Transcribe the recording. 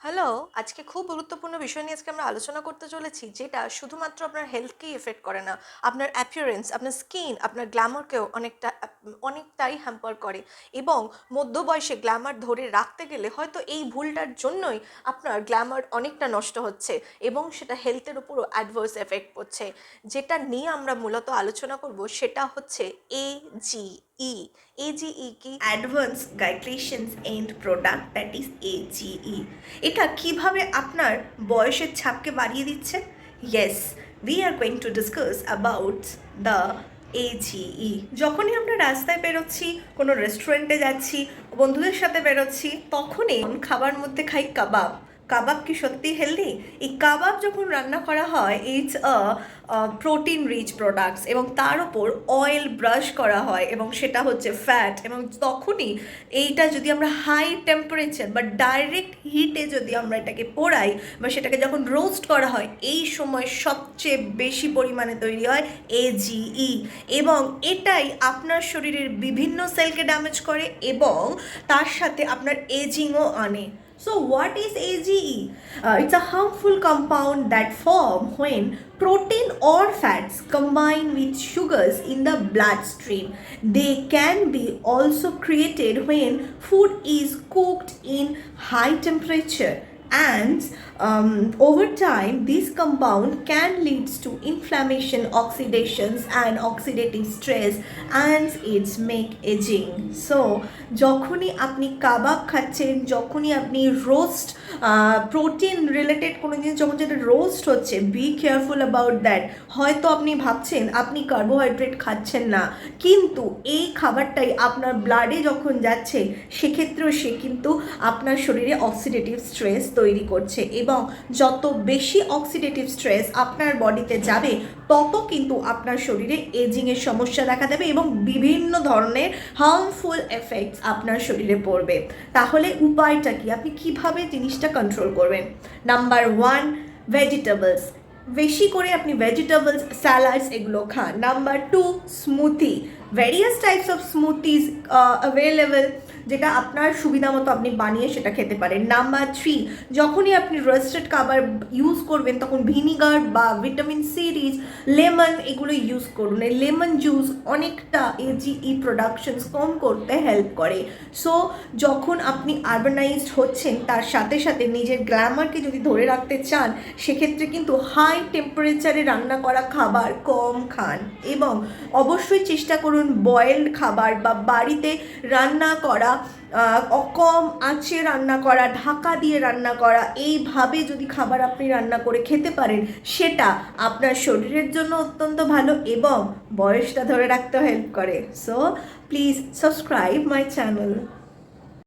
Hello, আজকে খুব গুরুত্বপূর্ণ বিষয় নিয়ে আজকে আমরা আলোচনা করতে চলেছি, যেটা শুধুমাত্র আপনার হেলথকেই এফেক্ট করে না, আপনার অ্যাপিয়ারেন্স, আপনার স্কিন, আপনার গ্ল্যামারকেও অনেকটাই হ্যাম্পার করে। এবং মধ্য বয়সে গ্ল্যামার ধরে রাখতে গেলে হয়তো এই ভুলটার জন্যই আপনার গ্ল্যামার অনেকটা নষ্ট হচ্ছে এবং সেটা হেলথের উপরও অ্যাডভার্স এফেক্ট পড়ছে। যেটা নিয়ে আমরা মূলত আলোচনা করব সেটা হচ্ছে AGE। AGE কি? Advanced glycations end product, that is AGE। এটা কিভাবে আপনার বয়সের ছাপকে বাড়িয়ে দিচ্ছে? Yes, we are going to discuss about the AGE। যখনই আমরা রাস্তায় বেরোচ্ছি, কোনো রেস্টুরেন্টে যাচ্ছি, বন্ধুদের সাথে বেরোচ্ছি, তখনই খাবার মধ্যে খাই কাবাব। কাবাব কি সত্যি হেলদি? এই কাবাব যখন রান্না করা হয়, ইটস প্রোটিন রিচ প্রোডাক্টস, এবং তার ওপর অয়েল ব্রাশ করা হয় এবং সেটা হচ্ছে ফ্যাট। এবং তখনই এইটা যদি আমরা হাই টেম্পারেচার বা ডাইরেক্ট হিটে যদি আমরা এটাকে পোড়াই বা সেটাকে যখন রোস্ট করা হয়, এই সময় সবচেয়ে বেশি পরিমাণে তৈরি হয় AGE। এবং এটাই আপনার শরীরের বিভিন্ন সেলকে ড্যামেজ করে এবং তার সাথে আপনার এজিংও আনে। So what is AGE? It's a harmful compound that form when protein or fats combine with sugars in the bloodstream. They can be also created when food is cooked in high temperature, and over time this compound can lead to inflammation, oxidations and oxidative stress, and it's make aging. So যখনই আপনি কাবাব খাচ্ছেন, যখনই আপনি roast protein related কোনো জিনিস যখন যেটা roast হচ্ছে, বি কেয়ারফুল অ্যাবাউট দ্যাট। হয়তো আপনি ভাবছেন আপনি কার্বোহাইড্রেট খাচ্ছেন না, কিন্তু এই খাবারটাই আপনার ব্লাডে যখন যাচ্ছে সেক্ষেত্রেও সে কিন্তু আপনার শরীরে অক্সিডেটিভ স্ট্রেস তৈরি করছে। এবং যত বেশি অক্সিডেটিভ স্ট্রেস আপনার বডিতে যাবে, তত কিন্তু আপনার শরীরে এজিংয়ের সমস্যা দেখা দেবে এবং বিভিন্ন ধরনের হার্মফুল এফেক্টস আপনার শরীরে পড়বে। তাহলে উপায়টা কি? আপনি কিভাবে জিনিসটা কন্ট্রোল করবেন? Number 1, vegetables. বেশি করে আপনি ভেজিটেবলস, স্যালাডস এগুলো খান। Number 2, smoothie. Various types of smoothies available, যেটা আপনার সুবিধা মতো আপনি বানিয়ে সেটা খেতে পারেন। নাম্বার 3, যখনই আপনি রোস্টেড খাবার ইউজ করবেন তখন ভিনিগার বা ভিটামিন সি রিচ লেমন এগুলো ইউজ করুন। এই লেমন জুস অনেকটা AGE প্রোডাকশনস কম করতে হেল্প করে। সো যখন আপনি আরবানাইজড হচ্ছেন, তার সাথে সাথে নিজের গ্ল্যামারকে যদি ধরে রাখতে চান, সেক্ষেত্রে কিন্তু হাই টেম্পারেচারে রান্না করা খাবার কম খান এবং অবশ্যই চেষ্টা করুন বয়েলড খাবার বা বাড়িতে রান্না করা, কম আঁচে রান্না করা, ঢাকা দিয়ে রান্না করা, এইভাবে যদি খাবার আপনি রান্না করে খেতে পারেন, সেটা আপনার শরীরের জন্য অত্যন্ত ভালো এবং বয়সটা ধরে রাখতেও হেল্প করে। So please subscribe my channel.